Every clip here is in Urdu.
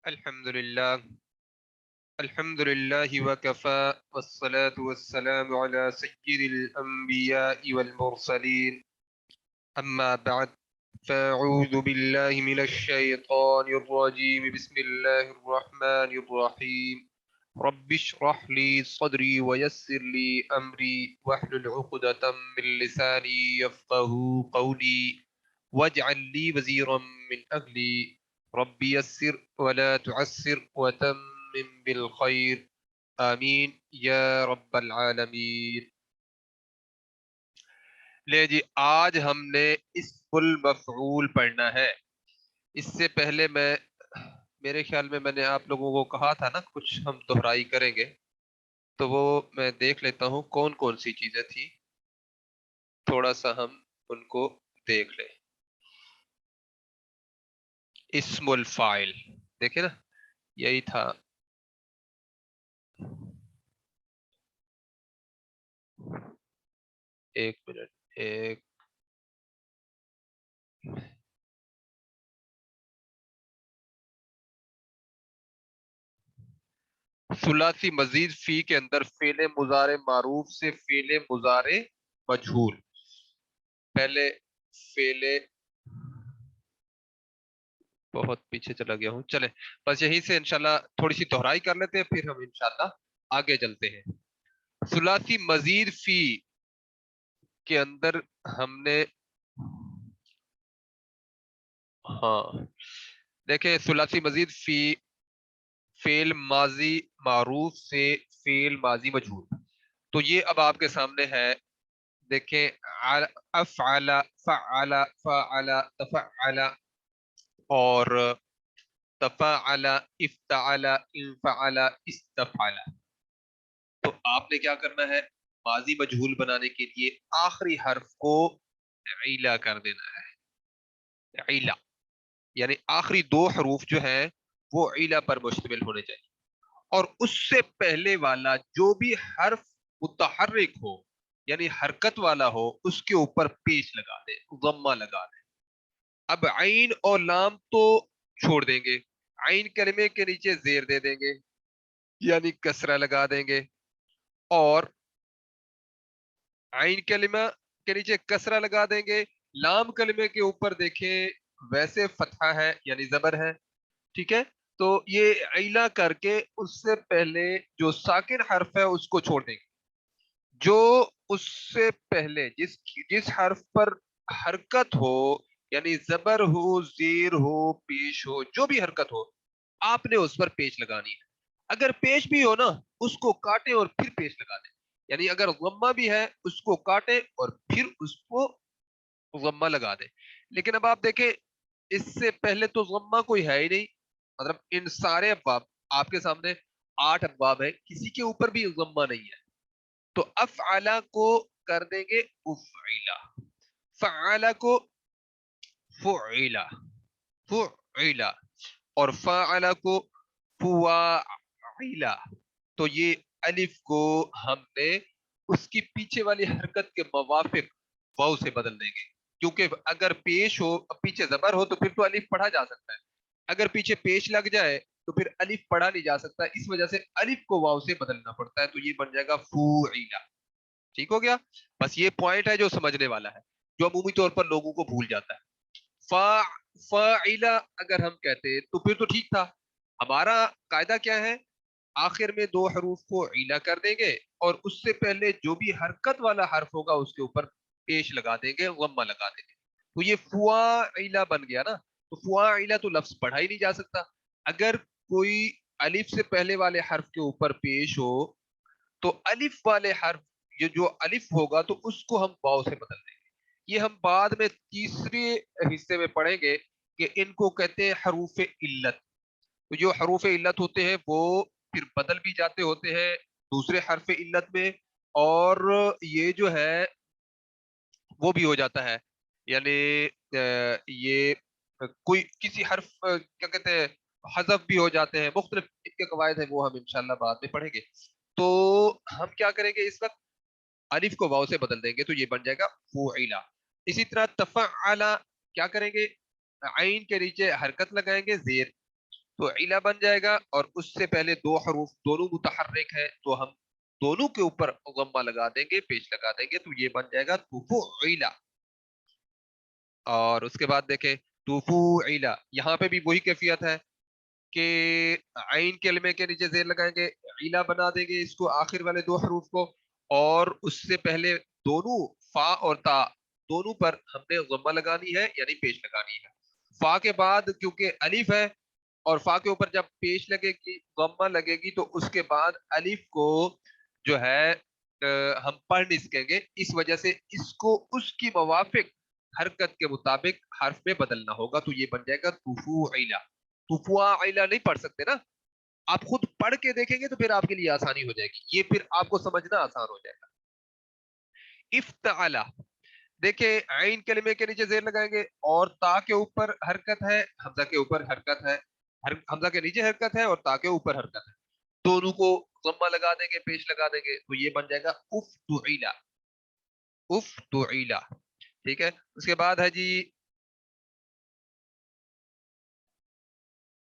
الحمد لله الحمد لله وكفى والصلاة والسلام على سيد الأنبياء والمرسلين أما بعد فأعوذ بالله من الشيطان الرجيم بسم الله الرحمن الرحيم رب اشرح لي صدري ويسر لي أمري واحلل عقدة من لساني يفقه قولي واجعل لي وزيرا من أهلي رب يسر ولا تعسر وتمم بالخير آمين يا رب العالمين. لے جی آج ہم نے اسم المفعول پڑھنا ہے. اس سے پہلے میرے خیال میں نے آپ لوگوں کو کہا تھا نا کچھ ہم دہرائی کریں گے، تو وہ میں دیکھ لیتا ہوں کون کون سی چیزیں تھیں، تھوڑا سا ہم ان کو دیکھ لیں. اسم الفاعل دیکھیں نا، یہی تھا. ایک منٹ، ایک ثلاثی مزید فی کے اندر فعل مضارع معروف سے فعل مضارع مجہول. پہلے فعل بہت پیچھے چلا گیا ہوں، چلے بس یہیں سے انشاءاللہ تھوڑی سی دہرائی کر لیتے ہیں، پھر ہم انشاءاللہ آگے چلتے ہیں. ثلاثی مزید فی کے اندر ہم نے دیکھیں ثلاثی مزید فی فعل ماضی معروف سے فعل ماضی مجہول. تو یہ اب آپ کے سامنے ہے، دیکھیں افعل فعل فعل تفعل اور تفعل افتعل انفعل استفعل. تو آپ نے کیا کرنا ہے، ماضی مجہول بنانے کے لیے آخری حرف کو عیلا کر دینا ہے. عیلا یعنی آخری دو حروف جو ہیں وہ عیلا پر مشتمل ہونے چاہیے، اور اس سے پہلے والا جو بھی حرف متحرک ہو یعنی حرکت والا ہو اس کے اوپر پیش لگا دیں، ضمہ لگا دیں. اب عین اور لام تو چھوڑ دیں گے، عین کلمے کے نیچے زیر دے دیں گے یعنی کسرہ لگا دیں گے، اور عین کلمہ کے نیچے کسرہ لگا دیں گے. لام کلمے کے اوپر دیکھیں ویسے فتحہ ہے یعنی زبر ہے، ٹھیک ہے. تو یہ عیلا کر کے اس سے پہلے جو ساکن حرف ہے اس کو چھوڑ دیں گے. جو اس سے پہلے جس حرف پر حرکت ہو یعنی زبر ہو، زیر ہو، پیش ہو، جو بھی حرکت ہو آپ نے اس پر پیش لگانی ہے. اگر پیش بھی ہو نا اس کو کاٹیں اور پھر پیش لگا دیں، یعنی اگر ضمہ بھی ہے اس کو کاٹیں اور پھر اس کو ضمہ لگا دیں. لیکن اب آپ دیکھیں اس سے پہلے تو ضمہ کوئی ہے ہی نہیں، مطلب ان سارے ابواب آپ کے سامنے 8 ابواب ہیں، کسی کے اوپر بھی ضمہ نہیں ہے. تو افعلا کو کر دیں گے افعلا، فعلا کو فعلا فعلا، اور فعلا کو فواعلا. تو یہ الف کو ہم نے اس کی پیچھے والی حرکت کے موافق واو سے بدل دیں گے، کیونکہ اگر پیش ہو پیچھے زبر ہو تو پھر تو الف پڑھا جا سکتا ہے، اگر پیچھے پیش لگ جائے تو پھر الف پڑھا نہیں جا سکتا، اس وجہ سے الف کو واو سے بدلنا پڑتا ہے. تو یہ بن جائے گا فوعلا. ٹھیک ہو گیا؟ بس یہ پوائنٹ ہے جو سمجھنے والا ہے، جو عمومی طور پر لوگوں کو بھول جاتا ہے. فاعلا اگر ہم کہتے تو پھر تو ٹھیک تھا. ہمارا قاعدہ کیا ہے، آخر میں دو حروف کو عیلا کر دیں گے اور اس سے پہلے جو بھی حرکت والا حرف ہوگا اس کے اوپر پیش لگا دیں گے، غمہ لگا دیں گے. تو یہ فواعلا بن گیا نا. تو فواعلا تو لفظ پڑھا ہی نہیں جا سکتا. اگر کوئی الف سے پہلے والے حرف کے اوپر پیش ہو تو الف والے حرف جو الف ہوگا تو اس کو ہم واو سے بدل دیں گے. یہ ہم بعد میں تیسرے حصے میں پڑھیں گے کہ ان کو کہتے ہیں حروف علت. تو جو حروف علت ہوتے ہیں وہ پھر بدل بھی جاتے ہوتے ہیں دوسرے حرف علت میں، اور یہ جو ہے وہ بھی ہو جاتا ہے، یعنی یہ کوئی کسی حرف کیا کہتے ہیں حذف بھی ہو جاتے ہیں. مختلف ان کے قواعد ہیں، وہ ہم انشاءاللہ بعد میں پڑھیں گے. تو ہم کیا کریں گے، اس وقت الف کو واو سے بدل دیں گے تو یہ بن جائے گا فعلا. اسی طرح تفعلا کیا کریں گے، عین کے نیچے حرکت لگائیں گے زیر، تو علا بن جائے گا، اور اس سے پہلے دو حروف دونوں متحرک ہیں تو ہم دونوں کے اوپر ضمہ لگا دیں گے، پیش لگا دیں گے، تو یہ بن جائے گا تفعیلا۔ اور اس کے بعد دیکھیں تفعیلا، یہاں پہ بھی وہی کیفیت ہے کہ عین کلمے کے نیچے زیر لگائیں گے، علا بنا دیں گے اس کو، آخر والے دو حروف کو، اور اس سے پہلے دونوں فا اور تا دونوں پر ہم نے ضمہ لگانی ہے، یعنی پیش لگانی ہے۔ فا کے بعد کیونکہ الف ہے، اور فا کے اوپر جب پیش لگے گی، ضمہ لگے گی، تو اس کے بعد الف کو جو ہے ہم پڑھ نہیں سکیں گے، اس وجہ سے اس کو اس کی موافق حرکت کے مطابق حرف میں بدلنا ہوگا، تو یہ بن جائے گا تفعیلا۔ تفعیلا نہیں پڑھ سکتے نا، آپ خود پڑھ کے دیکھیں گے تو پھر آپ کے لیے آسانی ہو جائے گی، یہ پھر آپ کو سمجھنا آسان ہو جائے گا۔ افتعلا، دیکھیں عین کلمے کے نیچے زیر لگائیں گے، اور تا کے اوپر حرکت ہے، حمزہ کے اوپر حرکت ہے، حمزہ کے نیچے حرکت ہے اور تا کے اوپر حرکت ہے، دونوں کو ضمہ لگا دیں گے، پیش لگا دیں گے، تو یہ بن جائے گا افتعلا۔ افتعلا، ٹھیک ہے۔ اس کے بعد ہے جی،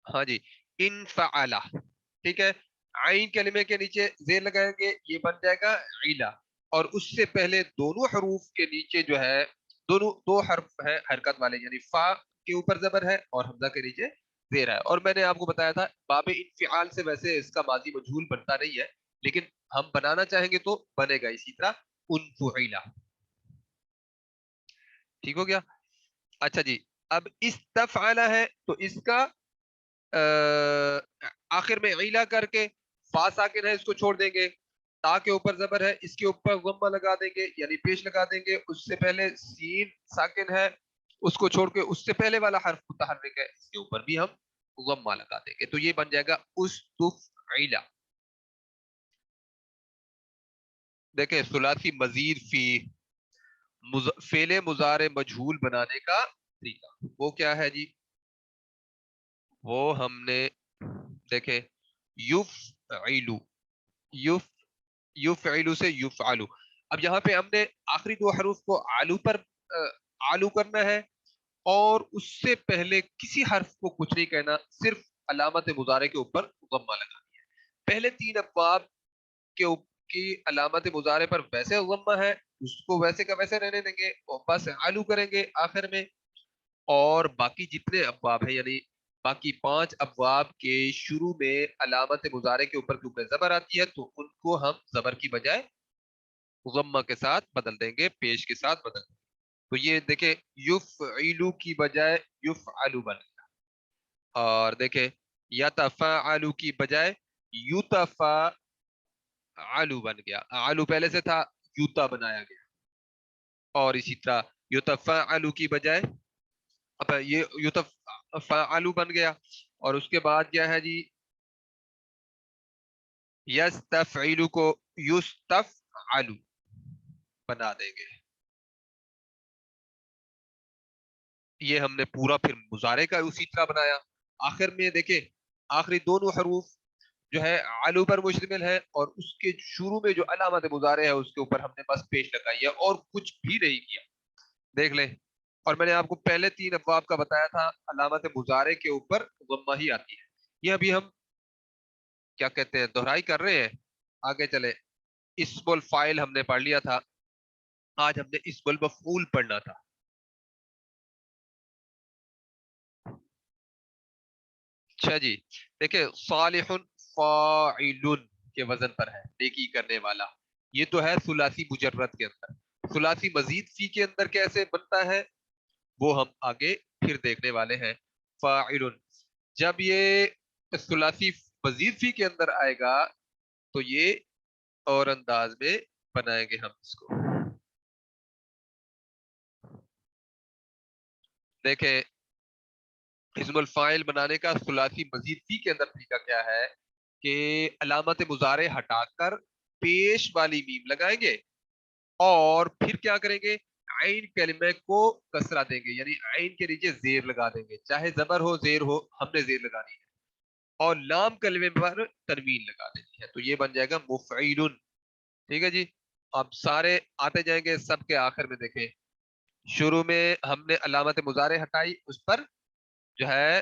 ہاں جی، انفعلا، ٹھیک ہے، عین کلمے کے نیچے زیر لگائیں گے، یہ بن جائے گا علا، اور اس سے پہلے دونوں حروف کے نیچے جو ہے دونوں دو حرف ہے حرکت والے، یعنی فا کے اوپر زبر ہے اور حمزہ کے نیچے زیر ہے، اور میں نے آپ کو بتایا تھا باب انفعال سے ویسے اس کا ماضی مجہول بنتا نہیں ہے، لیکن ہم بنانا چاہیں گے تو بنے گا اسی طرح انفعلا، ٹھیک ہو گیا۔ اچھا جی، اب استفعلا ہے تو اس کا آخر میں عیلا کر کے، فا ساکن ہے اس کو چھوڑ دیں گے، تا کے اوپر زبر ہے اس کے اوپر ضمہ لگا دیں گے، یعنی پیش لگا دیں گے، اس سے پہلے سین ساکن ہے اس کو چھوڑ کے اس سے پہلے والا حرف متحرک ہے اس کے اوپر بھی ہم ضمہ لگا دیں گے، تو یہ بن جائے گا استفعلا۔ دیکھیں ثلاثی مزید فی فعل مضارع مجہول بنانے کا طریقہ وہ کیا ہے جی؟ وہ ہم نے دیکھے یفعلو، یف یفعلو سے یفعلو، اب یہاں پہ ہم نے آخری دو حروف کو آلو پر آلو کرنا ہے، اور اس سے پہلے کسی حرف کو کچھ نہیں کہنا، صرف علامت مضارع کے اوپر ضمہ لگانی ہے۔ پہلے تین ابواب کے کی علامت مضارع پر ویسے ضمہ ہے، اس کو ویسے کا ویسے رہنے دیں گے، اور بس آلو کریں گے آخر میں، اور باقی جتنے ابواب ہیں، یعنی باقی پانچ ابواب کے شروع میں علامت مضارع کے اوپر کیونکہ زبر آتی ہے تو ان کو ہم زبر کی بجائے ضمہ کے ساتھ بدل دیں گے، پیش کے ساتھ بدل دیں گے، تو یہ دیکھیں یفعلو کی بجائے یفعلو بن گیا، اور دیکھیں یتفعلو کی بجائے یتفعلو بن گیا، علو پہلے سے تھا یوتا بنایا گیا، اور اسی طرح یتفعلو کی بجائے اب یہ یتفعلو بن گیا، اور اس کے بعد کیا ہے جی؟ یستفعلو کو یستفعلو بنا دیں گے، یہ ہم نے پورا پھر مضارع کا اسی طرح بنایا۔ آخر میں دیکھیں آخری دونوں حروف جو ہے علو پر مشتمل ہے، اور اس کے شروع میں جو علامت مضارع ہے اس کے اوپر ہم نے بس پیش لگائی ہے اور کچھ بھی نہیں کیا، دیکھ لیں۔ اور میں نے آپ کو پہلے تین ابواب کا بتایا تھا علامت مضارع کے اوپر ضمہ ہی آتی ہے، یہ ابھی ہم کیا کہتے ہیں دہرائی کر رہے ہیں، آگے چلے۔ اسم الفاعل ہم نے پڑھ لیا تھا، آج ہم نے اسم المفعول پڑھنا تھا۔ اچھا جی، دیکھیں صالح فاعل کے وزن پر ہے، نیکی کرنے والا، یہ تو ہے ثلاثی مجرد کے اندر، ثلاثی مزید فی کے اندر کیسے بنتا ہے وہ ہم آگے پھر دیکھنے والے ہیں۔ فاعل، جب یہ ثلاثی مزید فی کے اندر آئے گا تو یہ اور انداز میں بنائیں گے ہم اس کو، دیکھیں اسم الفاعل بنانے کا ثلاثی مزید فی کے اندر طریقہ کیا ہے کہ علامت مضارع ہٹا کر پیش والی میم لگائیں گے، اور پھر کیا کریں گے؟ عین کلمے کو کسرہ دیں گے، یعنی عین کے نیچے زیر لگا دیں گے، چاہے زبر ہو زیر ہو ہم نے زیر لگانی ہے، اور لام کلمے پر تنوین لگا دینی ہے، تو یہ بن جائے گا مفعیل، ٹھیک ہے جی۔ اب سارے آتے جائیں گے، سب کے آخر میں دیکھیں شروع میں ہم نے علامت مضارع ہٹائی، اس پر جو ہے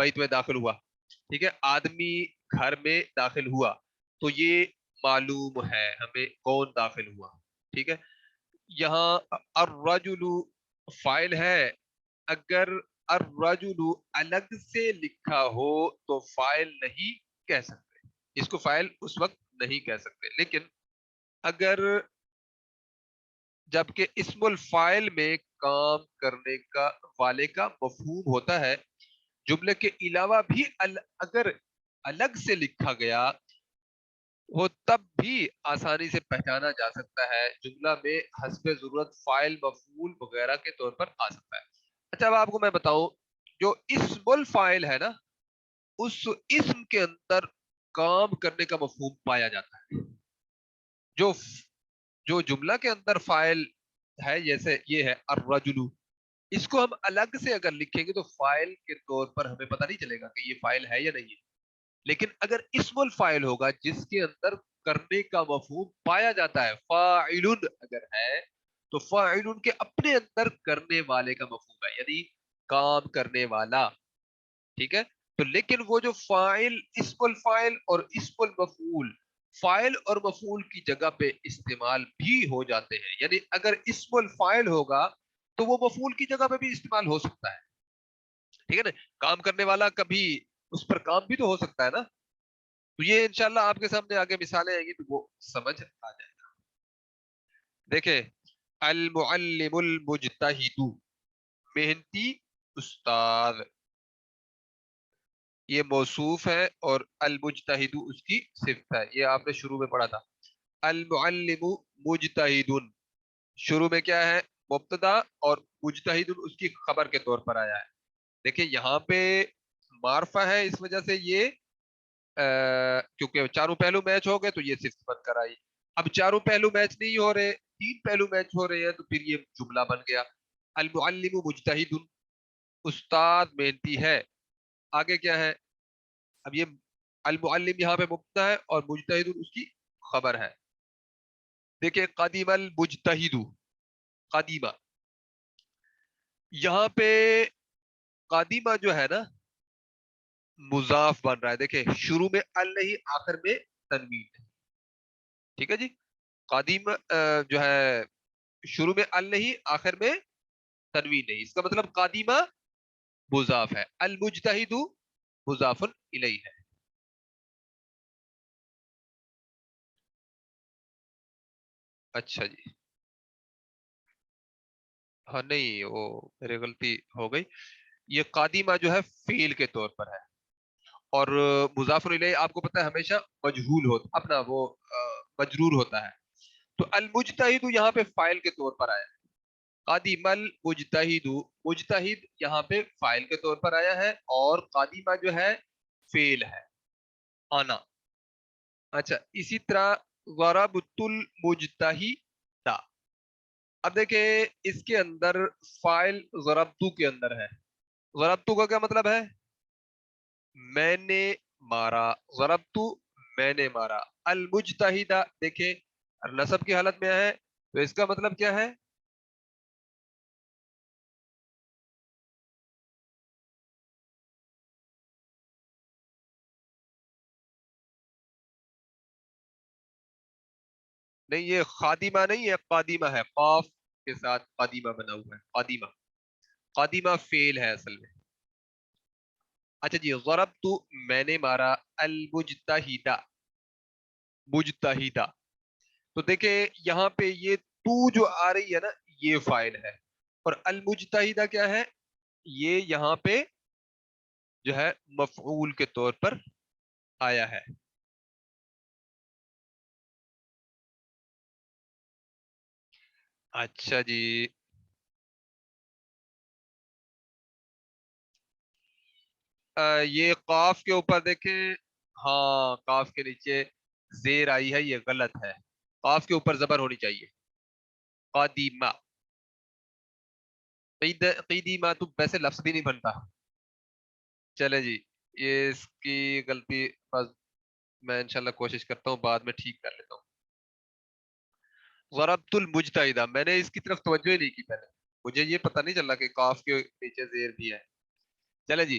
بیت میں داخل ہوا، ٹھیک ہے، آدمی گھر میں داخل ہوا، تو یہ معلوم ہے ہمیں کون داخل ہوا، ٹھیک ہے. یہاں الرجل فائل ہے، اگر الرجل الگ سے لکھا ہو تو فائل نہیں کہہ سکتے، اس کو فائل اس وقت نہیں کہہ سکتے. لیکن اگر جبکہ اسم الفائل میں کام کرنے کا والے کا مفہوم ہوتا ہے، جملے کے علاوہ بھی اگر الگ سے لکھا گیا وہ تب بھی آسانی سے پہچانا جا سکتا ہے، جملہ میں حسب ضرورت فائل مفعول وغیرہ کے طور پر آ سکتا ہے. اچھا اب آپ کو میں بتاؤں، جو اسم الفائل ہے نا، اس اسم کے اندر کام کرنے کا مفہوم پایا جاتا ہے. جو جو جملہ کے اندر فائل ہے، جیسے یہ ہے الرجل، اس کو ہم الگ سے اگر لکھیں گے تو فائل کے طور پر ہمیں پتہ نہیں چلے گا کہ یہ فائل ہے یا نہیں ہے. لیکن اگر اسم الفائل ہوگا جس کے اندر کرنے کا مفہوم پایا جاتا ہے، فاعل اگر ہے تو فاعل کے اپنے اندر کرنے والے کا مفہوم ہے، یعنی کام کرنے والا، ٹھیک ہے. تو لیکن وہ جو فاعل، اسم الفائل اور اسم المفعول فائل اور مفعول کی جگہ پہ استعمال بھی ہو جاتے ہیں، یعنی اگر اسم الفائل ہوگا تو وہ مفعول کی جگہ پہ بھی استعمال ہو سکتا ہے، ٹھیک ہے نا. کام کرنے والا کبھی اس پر کام بھی تو ہو سکتا ہے نا. تو یہ انشاءاللہ آپ کے سامنے آگے مثالیں آئیں گی تو وہ سمجھ آ جائے گا. دیکھیں، المعلم المجتہد، محنتی استاد، یہ موصوف ہے اور المجتہد اس کی صفت ہے، یہ آپ نے شروع میں پڑھا تھا. المعلم مجتہد، شروع میں کیا ہے؟ مبتدا، اور مجتہد اس کی خبر کے طور پر آیا ہے. دیکھیں یہاں پہ معرفہ ہے، اس وجہ سے یہ کیونکہ چاروں پہلو میچ ہو گئے تو یہ صفت بن کر آئی. اب چاروں پہلو میچ نہیں ہو رہے، تین پہلو میچ ہو رہے ہیں، تو پھر یہ جملہ بن گیا المعلم مجتہد، استاد محنتی ہے. آگے کیا ہے؟ اب یہ المعلم یہاں پہ مبتدا ہے اور مجتہد اس کی خبر ہے. دیکھیں قدیم المجتہد، قدیمہ، یہاں پہ قدیمہ جو ہے نا مضاف بن رہا ہے. دیکھیں شروع میں ال نہیں، آخر میں تنوین ہے، ٹھیک ہے جی. قدیم جو ہے شروع میں ال نہیں، آخر میں تنوین نہیں، اس کا مطلب قدیمہ مضاف ہے، المجتہد مضاف الیہ ہے. اچھا جی، ہاں نہیں وہ میرے غلطی ہو گئی. یہ قادمہ جو ہے فیل کے طور پر ہے، اور مضاف الیہ آپ کو پتہ ہے ہمیشہ مجہول ہوتا، اپنا وہ مجرور ہوتا ہے. تو المجتہد یہاں پہ فائل کے طور پر آیا ہے. قادم المجتہد، مجتہد یہاں پہ فائل کے طور پر آیا ہے، اور قادمہ جو ہے فیل ہے، آنا. اچھا اسی طرح ضربت المجتہد، اب دیکھیں اس کے اندر فائل ضربتو کے اندر ہے. ضربتو کا کیا مطلب ہے؟ میں نے مارا، ضربتو میں نے مارا. المجتہدہ دیکھیں نصب کی حالت میں ہے، تو اس کا مطلب کیا ہے؟ نہیں یہ خادمہ نہیں ہے، قادمہ ہے، قاف کے ساتھ قادمہ بنا ہوا ہے، قادمہ. قادمہ فیل ہے اصل میں. اچھا جی، ضربتو میں نے مارا المجتہدہ، مجتہدہ. تو دیکھیں یہاں پہ یہ تو جو آ رہی ہے نا یہ فائل ہے، اور المجتہدہ کیا ہے؟ یہ یہاں پہ جو ہے مفعول کے طور پر آیا ہے. اچھا جی، یہ قاف کے اوپر دیکھیں، ہاں قاف کے نیچے زیر آئی ہے، یہ غلط ہے، قاف کے اوپر زبر ہونی چاہیے. قادیمہ، قیدیمہ تو ویسے لفظ بھی نہیں بنتا. چلے جی، یہ اس کی غلطی بس میں انشاءاللہ کوشش کرتا ہوں بعد میں ٹھیک کر لیتا ہوں. ضربت المجتہدہ، میں نے اس کی طرف توجہ ہی نہیں کی پہلے، مجھے یہ پتہ نہیں چلا کہ قاف کے نیچے زیر بھی ہے. چلے جی،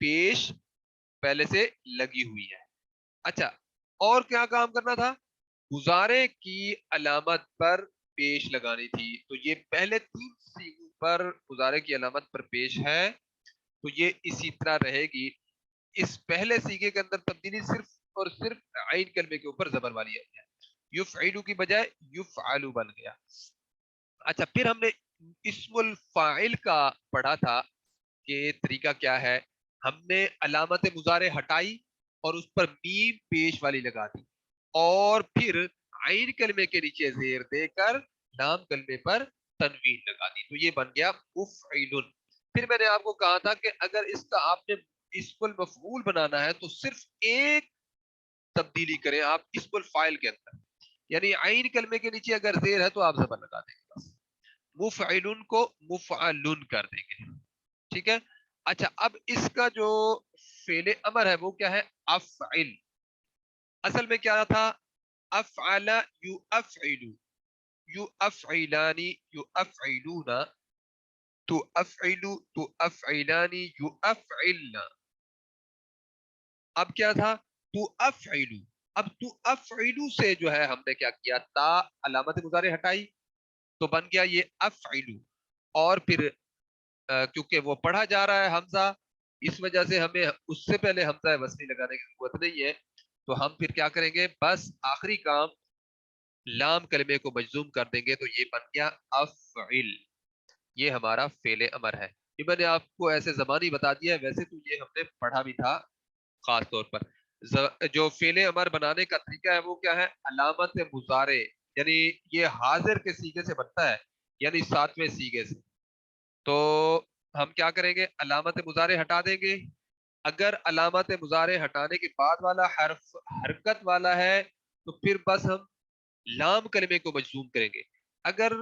پیش پہلے سے لگی ہوئی ہے. اچھا اور کیا کام کرنا تھا؟ گزارے کی علامت پر پیش لگانی تھی. تو یہ پہلے 3 سیگوں پر گزارے کی علامت پر پیش ہے تو یہ اسی طرح رہے گی. اس پہلے سیگے کے اندر تبدیلی صرف اور صرف عین کلمے کے اوپر زبر والی ہے. یفعلو کی بجائے یفعلو بن گیا. اچھا پھر ہم نے اسم الفاعل کا پڑھا تھا کہ طریقہ کیا ہے. ہم نے علامت مضارع ہٹائی اور اس پر میم پیش والی لگا دی اور پھر عین کلمے کے نیچے زیر دے کر لام کلمے پر تنوین لگا دی تو یہ بن گیا مفعل. پھر میں نے آپ کو کہا تھا کہ اگر اس کا آپ نے اسم المفعول بنانا ہے تو صرف ایک تبدیلی کریں آپ اسم الفاعل کے اندر, یعنی عین کلمے کے نیچے اگر زیر ہے تو آپ زبر لگا دیں گے, بس مفعل کو مفعل کر دیں گے. ٹھیک ہے. اچھا اب اس کا جو فعل امر ہے وہ کیا ہے؟ افعل. اصل میں کیا تھا؟ افعل یفعل, یفعلان یفعلون, تفعل تفعلان یفعلن. اب کیا تھا؟ تفعل. اب تفعل سے جو ہے ہم نے کیا کیا, تا علامت مضارع ہٹائی تو بن گیا یہ افعل. اور پھر کیونکہ وہ پڑھا جا رہا ہے حمزہ, اس وجہ سے ہمیں اس سے پہلے حمزہ وصلی لگانے کی ضرورت نہیں ہے. تو ہم پھر کیا کریں گے, بس آخری کام لام کلمے کو مجزوم کر دیں گے تو یہ بن گیا افعل. یہ ہمارا فعل امر ہے. یہ میں نے آپ کو ایسے زبانی بتا دیا ہے, ویسے تو یہ ہم نے پڑھا بھی تھا خاص طور پر. جو فعل امر بنانے کا طریقہ ہے وہ کیا ہے؟ علامت مضارع, یعنی یہ حاضر کے سیغے سے بنتا ہے, یعنی 7ویں سیغے سے. تو ہم کیا کریں گے, علامت مضارع ہٹا دیں گے. اگر علامت مضارع ہٹانے کے بعد والا حرف حرکت والا ہے تو پھر بس ہم لام کلمے کو مجزوم کریں گے. اگر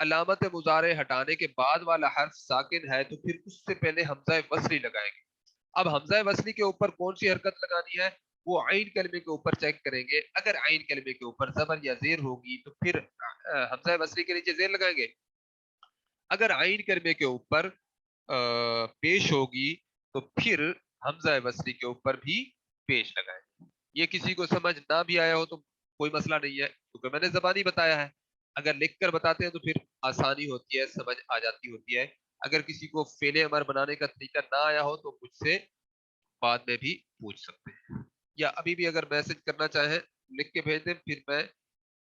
علامت مضارع ہٹانے کے بعد والا حرف ساکن ہے تو پھر اس سے پہلے حمزہ وصلی لگائیں گے. اب حمزہ وصلی کے اوپر کون سی حرکت لگانی ہے وہ عین کلمے کے اوپر چیک کریں گے. اگر عین کلمے کے اوپر زبر یا زیر ہوگی تو پھر حمزہ وصلی کے نیچے زیر لگائیں گے. اگر عین کلمے کے اوپر پیش ہوگی تو پھر حمزہ وصلی کے اوپر بھی پیش لگائیں. یہ کسی کو سمجھ نہ بھی آیا ہو تو کوئی مسئلہ نہیں ہے, کیونکہ میں نے زبانی بتایا ہے. اگر لکھ کر بتاتے ہیں تو پھر آسانی ہوتی ہے, سمجھ آ جاتی ہوتی ہے. اگر کسی کو فعل امر بنانے کا طریقہ نہ آیا ہو تو مجھ سے بعد میں بھی پوچھ سکتے ہیں, یا ابھی بھی اگر میسج کرنا چاہیں لکھ کے بھیج دیں, پھر میں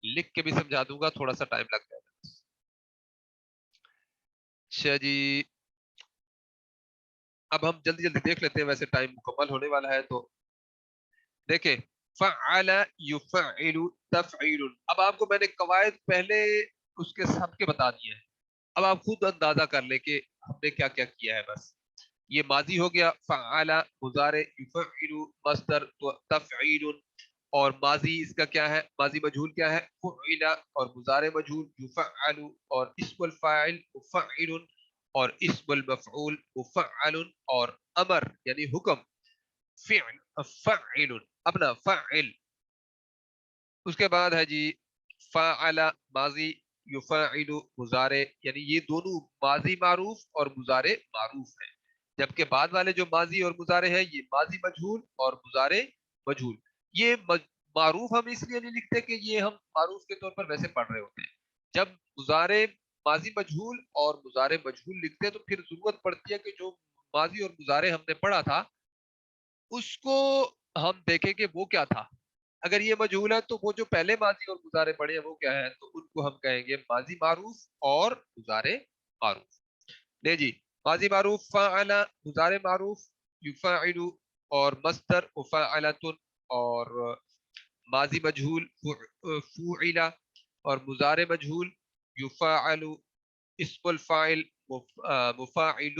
لکھ کے بھی سمجھا دوں گا, تھوڑا سا ٹائم لگ جائے گا. اچھا جی, اب ہم جلدی جلدی دیکھ لیتے ہیں, ویسے ٹائم مکمل ہونے والا ہے. تو دیکھیں فعل یفعل تفعیل. اب آپ کو میں نے قواعد پہلے اس کے سب کے بتا دیے ہیں, اب آپ خود اندازہ کر لیں کہ ہم نے کیا کیا کیا ہے. بس یہ ماضی ہو گیا, فعل مضارع, یفعل مصدر تفعیل, اور ماضی اس کا کیا ہے, ماضی مجہول کیا ہے, فعل, اور مضارع مجہول یفعل, اور اسم الفاعل مفعل, اور اسم المفعول مفعل, اور امر یعنی حکم فعل فعل, اپنا فعل. اس کے بعد ہے جی فعل ماضی, یفعل مضارع, یعنی یہ دونوں ماضی معروف اور مضارع معروف ہیں, جبکہ بعد والے جو ماضی اور مضارع ہے یہ ماضی مجہول اور مضارع مجہول. یہ معروف ہم اس لیے نہیں لکھتے کہ یہ ہم معروف کے طور پر ویسے پڑھ رہے ہوتے ہیں. جب مضارع ماضی مجہول اور مضارع مجہول لکھتے ہیں تو پھر ضرورت پڑتی ہے کہ جو ماضی اور مضارع ہم نے پڑھا تھا اس کو ہم دیکھیں کہ وہ کیا تھا. اگر یہ مجہول ہے تو وہ جو پہلے ماضی اور مضارع پڑھے ہیں وہ کیا ہے, تو ان کو ہم کہیں گے ماضی معروف اور مضارع معروف. لے جی, ماضی معروف فعل, مضارع معروف یفعل, اور مصدر مفعلۃ, اور ماضی مجہول فعل, اور مضارع مجہول یفعل, اسم الفاعل مفاعل,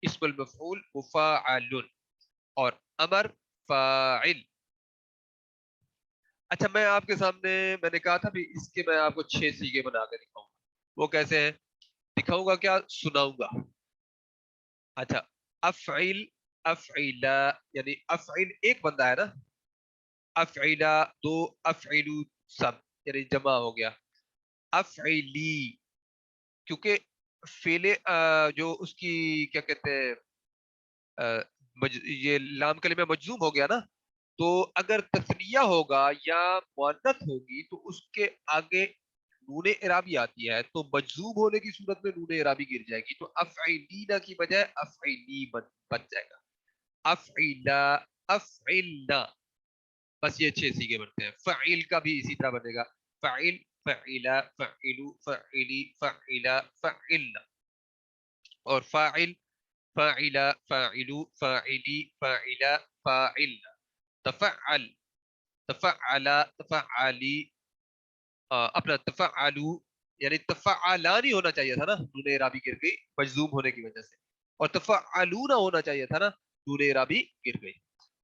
اسم المفعول مفاعل, اور امر فاعل. اچھا میں آپ کے سامنے میں نے کہا تھا بھی اس کے میں آپ کو 6 سیغے بنا کے دکھاؤں گا. وہ کیسے ہیں دکھاؤں گا, کیا سناؤں گا. اچھا افعل, افعلا, یعنی افعل ایک بندہ ہے نا, افعلا دو, افعلو سب, یعنی جمع ہو گیا. افعلی, کیونکہ فعل جو اس کی کیا کہتے ہیں یہ لام کلمہ مجزوم ہو گیا نا، تو اگر تثنیہ ہوگا یا مؤنث ہوگی تو اس کے آگے نون اعرابی آتی ہے، تو مجزوم ہونے کی صورت میں نون اعرابی گر جائے گی، تو افعلینا کی بجائے افعلی بن جائے گا. افعلا، افعلنا، بس یہ 6 سیغے بنتے ہیں. فعل کا بھی اسی طرح بنے گا، فعل، فعلا، فعلو، فعلی، فعلا، فعلنا. اور فاعل، فاعلا، فاعلو، فاعلی، فاعلا، فاعلنا. تفعل، تفعلا، تفعلی، اپنا تفعلو، یعنی تفعلانی ہونا چاہیے تھا نا، نون اعرابی گر گئی مجزوم ہونے کی وجہ سے. اور تفعلون ہونا چاہیے تھا نا، نون اعرابی گر گئی.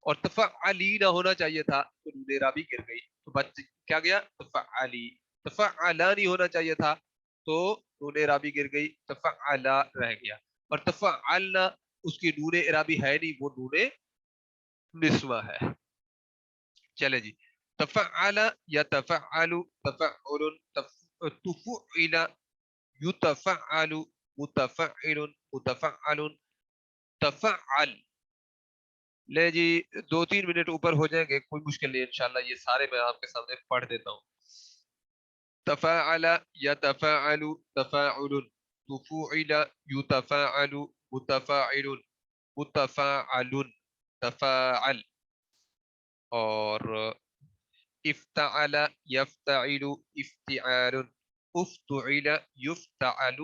اور تفعلین ہونا چاہیے تھا تو نون اعرابی گر گئی، تو بچ کیا گیا تفعلی. تفعلانی ہونا چاہیے تھا تو نون اعرابی گر گئی، تفعلا رہ گیا. اور تفعلنا اس کی نون اعرابی ہے نہیں، وہ نون نسوہ ہے. چلے جی، تفعل یا تفعل، تفعل، تفعل، یتفعل، متفعل، متفعل، تفعل. لے جی، 2-3 منٹ اوپر ہو جائیں گے، کوئی مشکل نہیں انشاءاللہ، یہ سارے میں آپ کے سامنے پڑھ دیتا ہوں. تفاعل، یتفاعل، تفاعل، تفعل، یتفاعل، متفاعل، متفاعل، تفاعل. اور افتعل، یفتعل، افتعال، افتعل، یفتعل،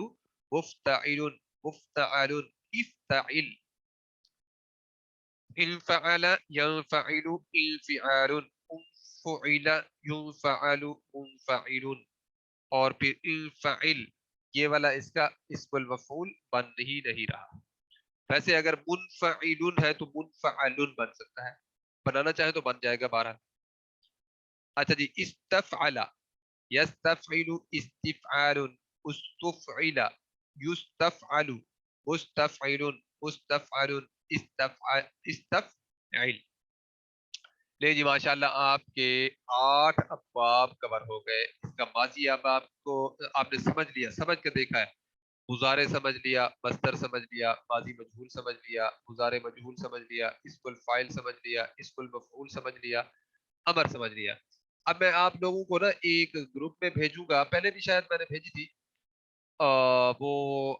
مفتعل، مفتعل، افتعل. انفعل، ينفعل، انفعال، انفعل، ينفعل، منفعل. اور پھر انفعل، یہ والا اس کا اسم المفعول بن ہی نہیں رہا. ویسے اگر منفعل ہے تو منفعل بن سکتا ہے، بنانا چاہے تو بن جائے گا 12. اچھا جی، استفعل، یستفعل، استفعال، استفعل، یستفعل، مستفعل، مستفعل، استفعل. لے جی ماشاءاللہ آپ کے 8 ابواب کور ہو گئے. اس کا ماضی اب آپ نے سمجھ لیا، سمجھ کے دیکھا ہے. مضارع سمجھ لیا، مصدر سمجھ لیا، ماضی مجہول سمجھ لیا، مضارع مجہول سمجھ لیا، اسم الفاعل سمجھ لیا، اسم المفعول سمجھ لیا، امر سمجھ لیا. اب میں آپ لوگوں کو نا ایک گروپ میں بھیجوں گا، پہلے بھی شاید میں نے بھیجی تھی. وہ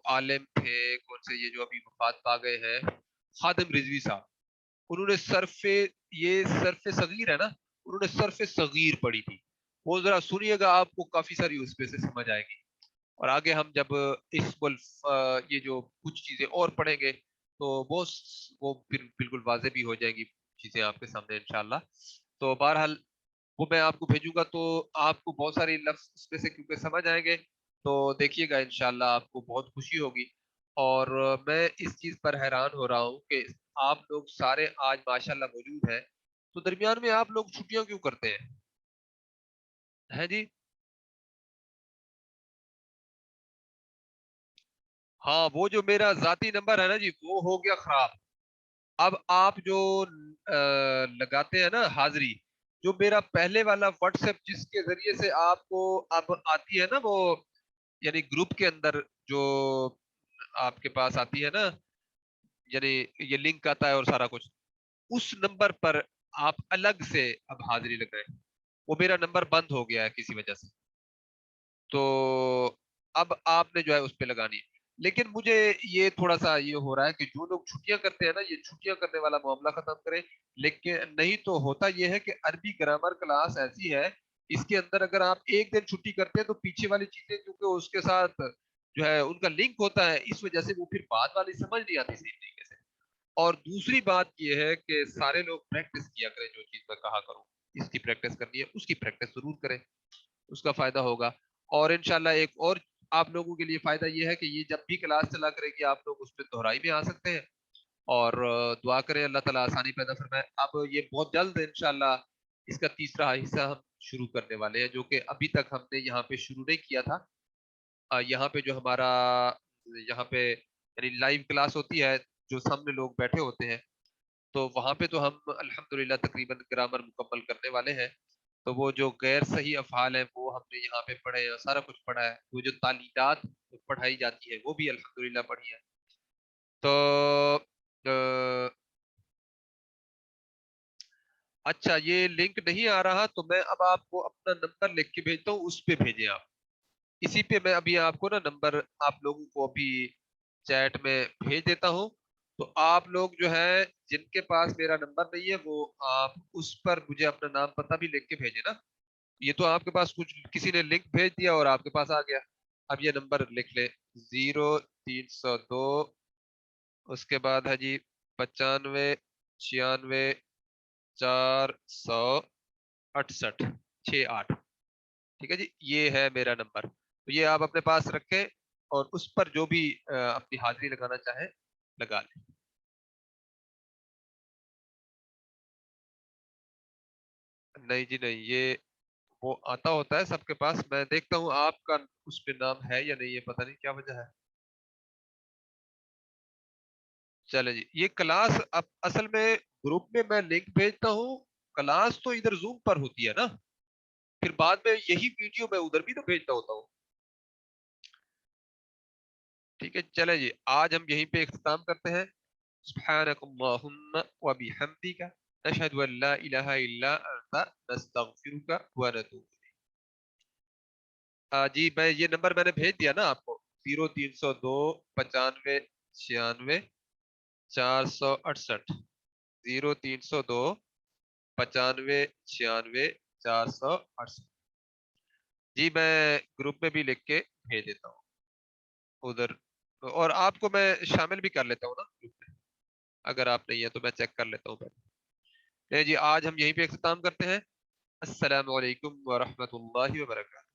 عالم تھے کون سے، یہ جو ابھی وفات پا گئے ہیں، خادم رضوی صاحب. انہوں نے یہ صرف صغیر ہے نا، انہوں نے صرف صغیر پڑھی تھی. وہ ذرا سنیے گا، آپ کو کافی ساری اس پہ سے سمجھ آئے گی. اور آگے ہم جب یہ جو کچھ چیزیں اور پڑھیں گے تو وہ پھر بالکل واضح بھی ہو جائیں گی چیزیں آپ کے سامنے انشاءاللہ. تو بہرحال وہ میں آپ کو بھیجوں گا، تو آپ کو بہت سارے لفظ اس میں سے کیونکہ سمجھ آئیں گے تو دیکھیے گا انشاءاللہ آپ کو بہت خوشی ہوگی. اور میں اس چیز پر حیران ہو رہا ہوں کہ آپ لوگ سارے آج ماشاءاللہ موجود ہیں، تو درمیان میں آپ لوگ چھٹیاں کیوں کرتے ہیں جی؟ ہاں، وہ جو میرا ذاتی نمبر ہے نا جی، وہ ہو گیا خراب. اب آپ جو لگاتے ہیں نا حاضری، جو میرا پہلے والا واٹس ایپ جس کے ذریعے سے آپ کو اب آتی ہے نا وہ، یعنی گروپ کے اندر جو آپ کے پاس آتی ہے نا، یعنی یہ لنک آتا ہے اور سارا کچھ، اس نمبر پر آپ الگ سے اب حاضری لگائیں. وہ میرا نمبر بند ہو گیا ہے کسی وجہ سے، تو اب آپ نے جو ہے اس پہ لگانی ہے. لیکن مجھے یہ تھوڑا سا یہ ہو رہا ہے کہ جو لوگ چھٹیاں کرتے ہیں نا، یہ چھٹیاں کرنے والا معاملہ ختم کریں. لیکن نہیں تو ہوتا یہ ہے کہ عربی گرامر کلاس ایسی ہے، اس کے اندر اگر آپ ایک دن چھٹی کرتے ہیں تو پیچھے والی چیزیں کیونکہ اس کے ساتھ جو ہے ان کا لنک ہوتا ہے، اس وجہ سے وہ پھر بعد والی سمجھ نہیں آتی صحیح طریقے سے. اور دوسری بات یہ ہے کہ سارے لوگ پریکٹس کیا کریں، جو چیز میں کہا کروں اس کی پریکٹس کرنی ہے، اس کی پریکٹس ضرور کریں، اس کا فائدہ ہوگا. اور انشاءاللہ ایک اور آپ لوگوں کے لیے فائدہ یہ ہے کہ یہ جب بھی کلاس چلا کرے گی آپ لوگ اس پہ دہرائی میں آ سکتے ہیں. اور دعا کریں اللہ تعالیٰ آسانی پیدا فرمائے. اب یہ بہت جلد انشاءاللہ اس کا تیسرا حصہ ہم شروع کرنے والے ہیں، جو کہ ابھی تک ہم نے یہاں پہ شروع نہیں کیا تھا. یہاں پہ جو ہمارا یہاں پہ یعنی لائیو کلاس ہوتی ہے، جو سامنے لوگ بیٹھے ہوتے ہیں، تو وہاں پہ تو ہم الحمدللہ تقریباً گرامر مکمل کرنے والے ہیں. تو وہ جو غیر صحیح افعال ہیں وہ ہم نے یہاں پہ پڑھے ہیں، سارا کچھ پڑھا ہے، وہ جو تعلیلات پڑھائی جاتی ہے وہ بھی الحمدللہ پڑھی ہے. تو اچھا یہ لنک نہیں آ رہا تو میں اب آپ کو اپنا نمبر لکھ کے بھیجتا ہوں، اس پہ بھیجیں آپ. اسی پہ میں ابھی آپ کو نا نمبر آپ لوگوں کو ابھی چیٹ میں بھیج دیتا ہوں. تو آپ لوگ جو ہے جن کے پاس میرا نمبر نہیں ہے وہ آپ اس پر مجھے اپنا نام پتہ بھی لکھ کے بھیجیں نا. یہ تو آپ کے پاس کچھ کسی نے لنک بھیج دیا اور آپ کے پاس آ گیا. اب یہ نمبر لکھ لیں 0302، اس کے بعد ہے جی 95 96 468 68. ٹھیک ہے جی، یہ ہے میرا نمبر. تو یہ آپ اپنے پاس رکھیں اور اس پر جو بھی اپنی حاضری لگانا چاہیں لگا لیں. نہیں جی نہیں، یہ وہ آتا ہوتا ہے سب کے پاس. میں دیکھتا ہوں آپ کا اس پہ نام ہے یا نہیں، یہ پتہ نہیں کیا وجہ ہے. چلے جی، یہ کلاس اب اصل میں گروپ میں میں لنک بھیجتا ہوں، کلاس تو ادھر زوم پر ہوتی ہے نا، پھر بعد میں یہی ویڈیو میں ادھر بھی تو بھیجتا ہوتا ہوں. ٹھیک ہے چلے جی، آج ہم یہیں پہ اختتام کرتے ہیں. سبحانک اللہم و بحمدک نشہد ان لا الہ الا انت نستغفرک و نتوب. جی میں یہ نمبر میں نے بھیج دیا نا آپ کو، 0302 95 96 468. 0302 95 96 468. جی میں گروپ میں بھی لکھ کے بھیج دیتا ہوں ادھر، اور آپ کو میں شامل بھی کر لیتا ہوں نا گروپ میں، اگر آپ نہیں ہے تو میں چیک کر لیتا ہوں پہلے. جی آج ہم یہیں پہ اختتام کرتے ہیں. السلام علیکم ورحمۃ اللہ وبرکاتہ.